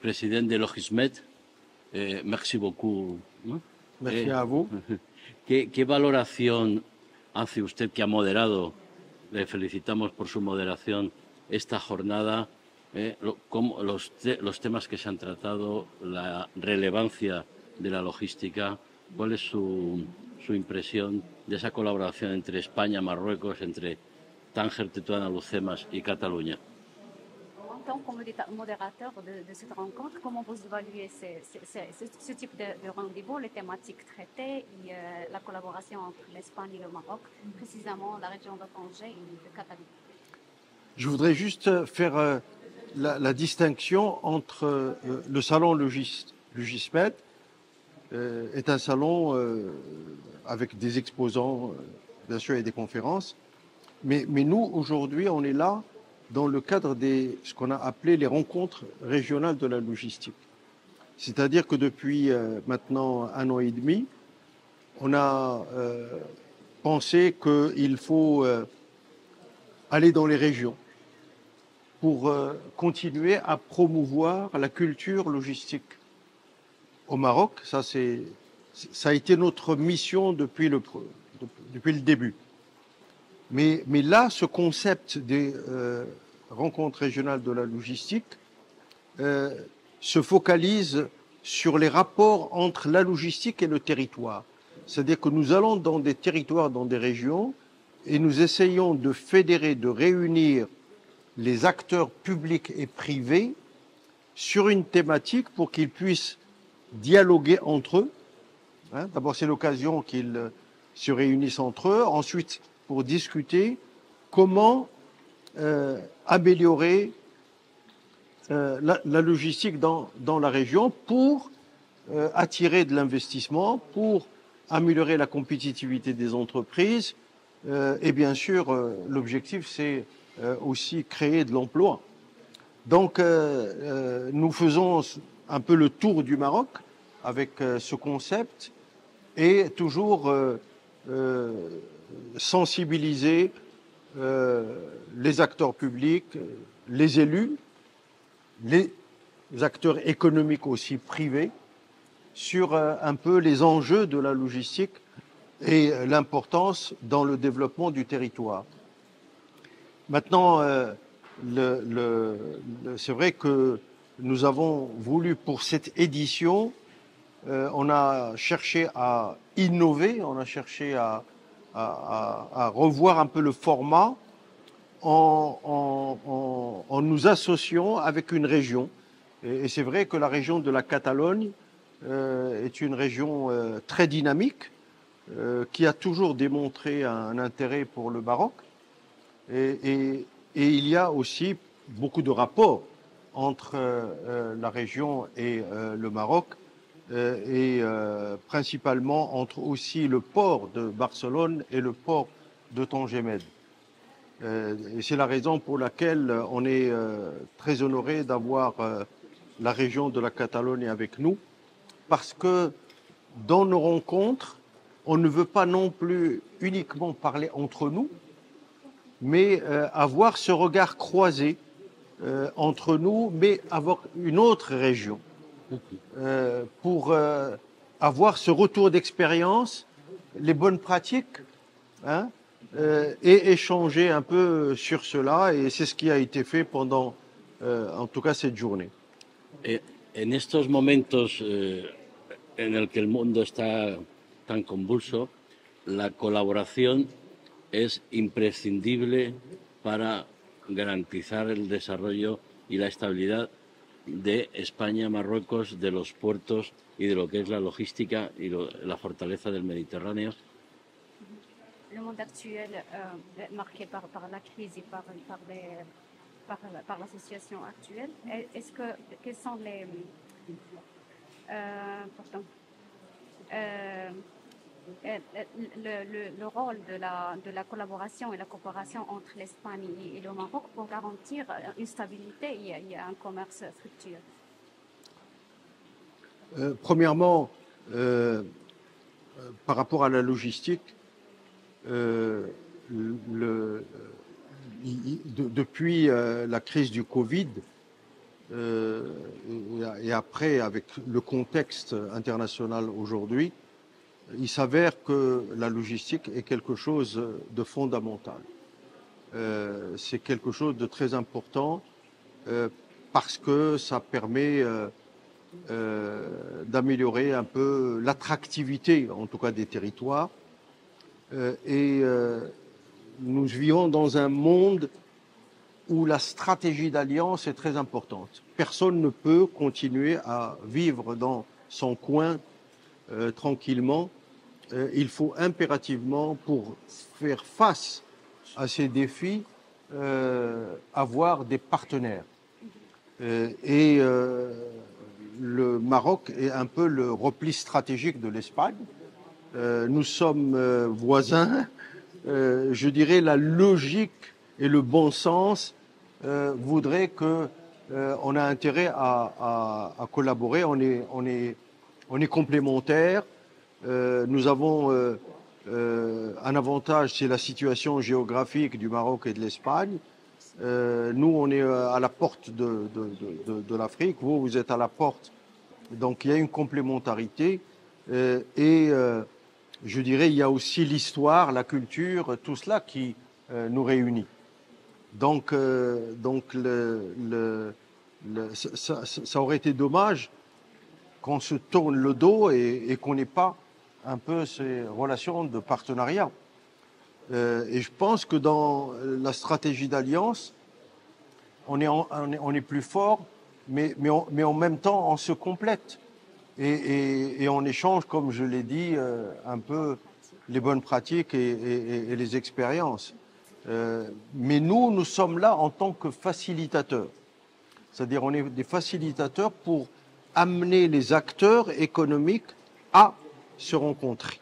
president de Logismed, merci beaucoup. Merci a vous. ¿Qué valoración hace usted, que ha moderado, le felicitamos por su moderación, esta jornada, los temas que se han tratado, la relevancia de la logística? ¿Cuál es su impresión de esa colaboración entre España, Marruecos, entre Tánger, Tetuán, Alhucemas y Cataluña? En tant que modérateur de cette rencontre, comment vous évaluez ce type de rendez-vous, les thématiques traitées et la collaboration entre l'Espagne et le Maroc, précisément la région de Tanger et de Catalogne? Je voudrais juste faire la distinction entre le salon Logismed est un salon avec des exposants, bien sûr, et des conférences. Mais nous, aujourd'hui, on est là dans le cadre de ce qu'on a appelé les rencontres régionales de la logistique. C'est-à-dire que depuis maintenant 1 an et demi, on a pensé qu'il faut aller dans les régions pour continuer à promouvoir la culture logistique au Maroc. Ça a été notre mission depuis le début. Mais là, ce concept des rencontres régionales de la logistique se focalise sur les rapports entre la logistique et le territoire. C'est-à-dire que nous allons dans des territoires, dans des régions, et nous essayons de fédérer, de réunir les acteurs publics et privés sur une thématique pour qu'ils puissent dialoguer entre eux. D'abord, c'est l'occasion qu'ils se réunissent entre eux. Ensuite, pour discuter comment améliorer la logistique dans la région pour attirer de l'investissement, pour améliorer la compétitivité des entreprises. Et bien sûr, l'objectif, c'est aussi créer de l'emploi. Donc, nous faisons un peu le tour du Maroc avec ce concept et toujours sensibiliser les acteurs publics, les élus, les acteurs économiques aussi privés sur un peu les enjeux de la logistique et l'importance dans le développement du territoire. Maintenant, c'est vrai que nous avons voulu pour cette édition, on a cherché à innover, on a cherché à revoir un peu le format en nous associant avec une région. Et c'est vrai que la région de la Catalogne est une région très dynamique, qui a toujours démontré un intérêt pour le Maroc. Et il y a aussi beaucoup de rapports entre la région et le Maroc, et principalement entre aussi le port de Barcelone et le port de Tangemed. Et c'est la raison pour laquelle on est très honoré d'avoir la région de la Catalogne avec nous, parce que dans nos rencontres, on ne veut pas non plus uniquement parler entre nous, mais avoir ce regard croisé entre nous, mais avoir une autre région, pour avoir ce retour d'expérience, les bonnes pratiques, et échanger un peu sur cela. Et c'est ce qui a été fait pendant, en tout cas, cette journée. En estos momentos en el que el mundo está tan convulso, la colaboración es imprescindible para garantizar el desarrollo y la estabilidad de España, Marruecos, de los puertos y de lo que es la logística y la fortaleza del Mediterráneo. Le monde actuel marqué par la crise et par la situation actuelle, quels sont le rôle de la collaboration et la coopération entre l'Espagne et le Maroc pour garantir une stabilité et un commerce fructueux? Premièrement, par rapport à la logistique, depuis la crise du Covid, et après, avec le contexte international aujourd'hui, il s'avère que la logistique est quelque chose de fondamental. C'est quelque chose de très important parce que ça permet d'améliorer un peu l'attractivité, en tout cas des territoires. Nous vivons dans un monde où la stratégie d'alliance est très importante. Personne ne peut continuer à vivre dans son coin tranquillement. Il faut impérativement, pour faire face à ces défis, avoir des partenaires. Le Maroc est un peu le repli stratégique de l'Espagne. Nous sommes voisins. Je dirais la logique et le bon sens voudrait que on a intérêt à collaborer. On est complémentaires. Nous avons un avantage, c'est la situation géographique du Maroc et de l'Espagne. Nous, on est à la porte de l'Afrique. Vous êtes à la porte. Donc, il y a une complémentarité. Je dirais, il y a aussi l'histoire, la culture, tout cela qui nous réunit. Donc, ça aurait été dommage qu'on se tourne le dos et qu'on n'ait pas un peu ces relations de partenariat. Et je pense que dans la stratégie d'alliance, on est plus fort, mais en même temps, on se complète. Et on échange, comme je l'ai dit, un peu les bonnes pratiques et les expériences. Mais nous sommes là en tant que facilitateurs. C'est-à-dire, on est des facilitateurs pour amener les acteurs économiques à se rencontrer.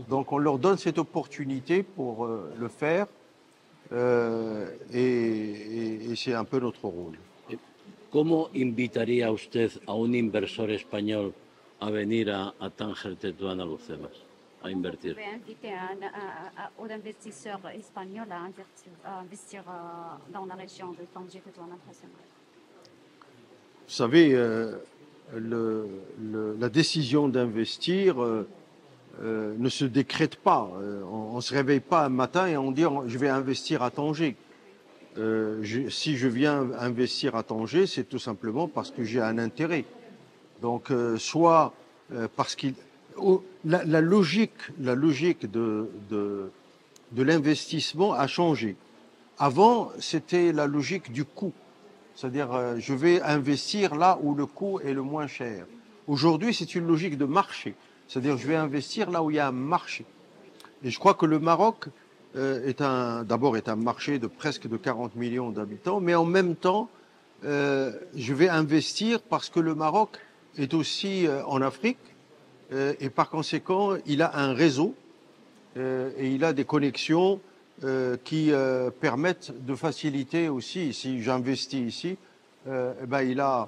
Donc, on leur donne cette opportunité pour le faire. Et c'est un peu notre rôle. ¿Cómo invitaría usted a un inversor español a venir a Tánger, Tetuán, Alhucemas, a invertir? Vous pouvez inviter un investisseur espagnol à investir dans la région de Tanger, Tetuán, Alhucemas. Vous savez, la décision d'investir ne se décrète pas. On ne se réveille pas un matin et on dit je vais investir à Tanger. Si je viens investir à Tanger, c'est tout simplement parce que j'ai un intérêt. Donc, soit parce qu'il... La logique de l'investissement a changé. Avant, c'était la logique du coût. C'est-à-dire, je vais investir là où le coût est le moins cher. Aujourd'hui, c'est une logique de marché. C'est-à-dire, je vais investir là où il y a un marché. Et je crois que le Maroc d'abord est un marché de presque de 40 millions d'habitants, mais en même temps, je vais investir parce que le Maroc est aussi en Afrique et par conséquent, il a un réseau et il a des connexions qui permettent de faciliter aussi. Si j'investis ici, il a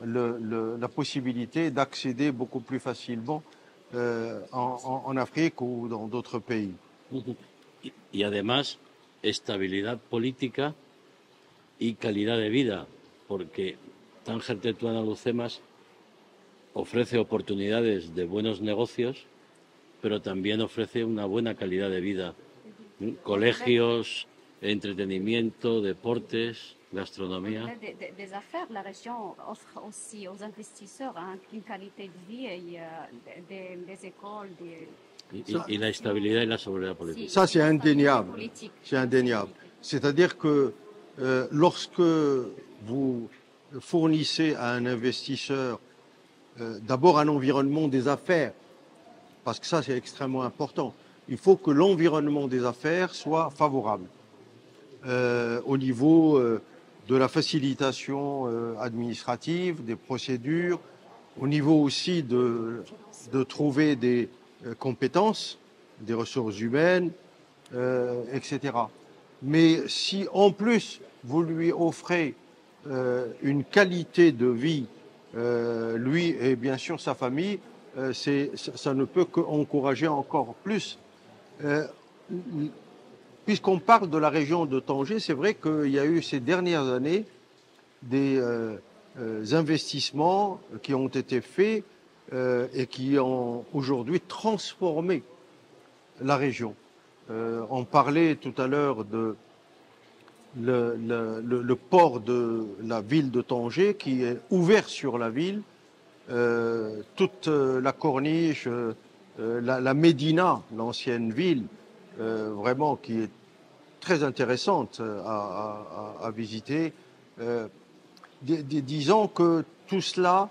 la possibilité d'accéder beaucoup plus facilement en Afrique ou dans d'autres pays. Y además, estabilidad política y calidad de vida, porque Tánger, Tetuán, Alhucemas ofrece oportunidades de buenos negocios, pero también ofrece una buena calidad de vida. Colegios, entretenimiento, deportes, gastronomía. Des affaires, la région offre aussi aux investisseurs une qualité de vie et des écoles, Y la estabilidad y la seguridad política. Ça, c'est indéniable. C'est indéniable. C'est-à-dire que lorsque vous fournissez à un investisseur d'abord un environnement des affaires, parce que ça, c'est extrêmement important, il faut que l'environnement des affaires soit favorable au niveau de la facilitation administrative, des procédures, au niveau aussi de trouver des compétences, des ressources humaines, etc. Mais si en plus vous lui offrez une qualité de vie, lui et bien sûr sa famille, ça ne peut qu'encourager encore plus. Puisqu'on parle de la région de Tanger, c'est vrai qu'il y a eu ces dernières années des investissements qui ont été faits et qui ont aujourd'hui transformé la région. On parlait tout à l'heure de le port de la ville de Tanger qui est ouvert sur la ville, toute la corniche, la Médina, l'ancienne ville, vraiment qui est très intéressante à visiter. Disons que tout cela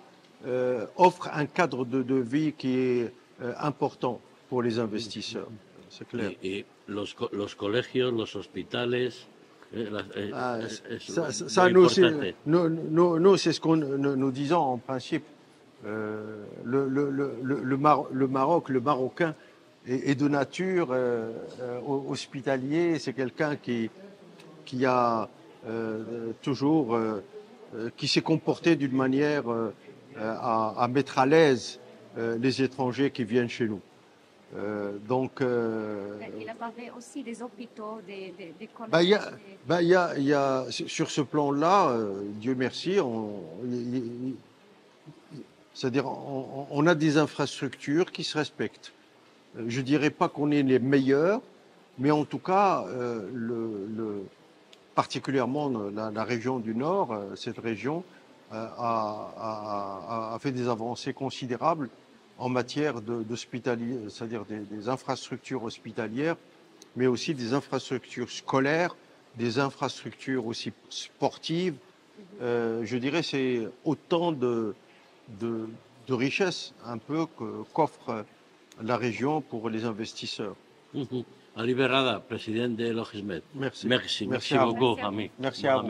offre un cadre de vie qui est important pour les investisseurs, c'est clair. Y los colegios, los hospitales, Ça, nous, c'est ce que nous disons en principe. Le Maroc, le Marocain est de nature hospitalier. C'est quelqu'un qui a toujours, qui s'est comporté d'une manière à mettre à l'aise les étrangers qui viennent chez nous. Il a parlé aussi des hôpitaux, des collèges. Il y a, sur ce plan-là, Dieu merci, c'est-à-dire on a des infrastructures qui se respectent. Je ne dirais pas qu'on est les meilleurs, mais en tout cas, particulièrement la région du Nord, cette région a fait des avancées considérables en matière c'est-à-dire des infrastructures hospitalières, mais aussi des infrastructures scolaires, des infrastructures aussi sportives. Je dirais c'est autant de richesses un peu qu'offre la région pour les investisseurs. Ali Berrada, président de l'OGISMET. Merci. Merci beaucoup, ami. Merci à vous.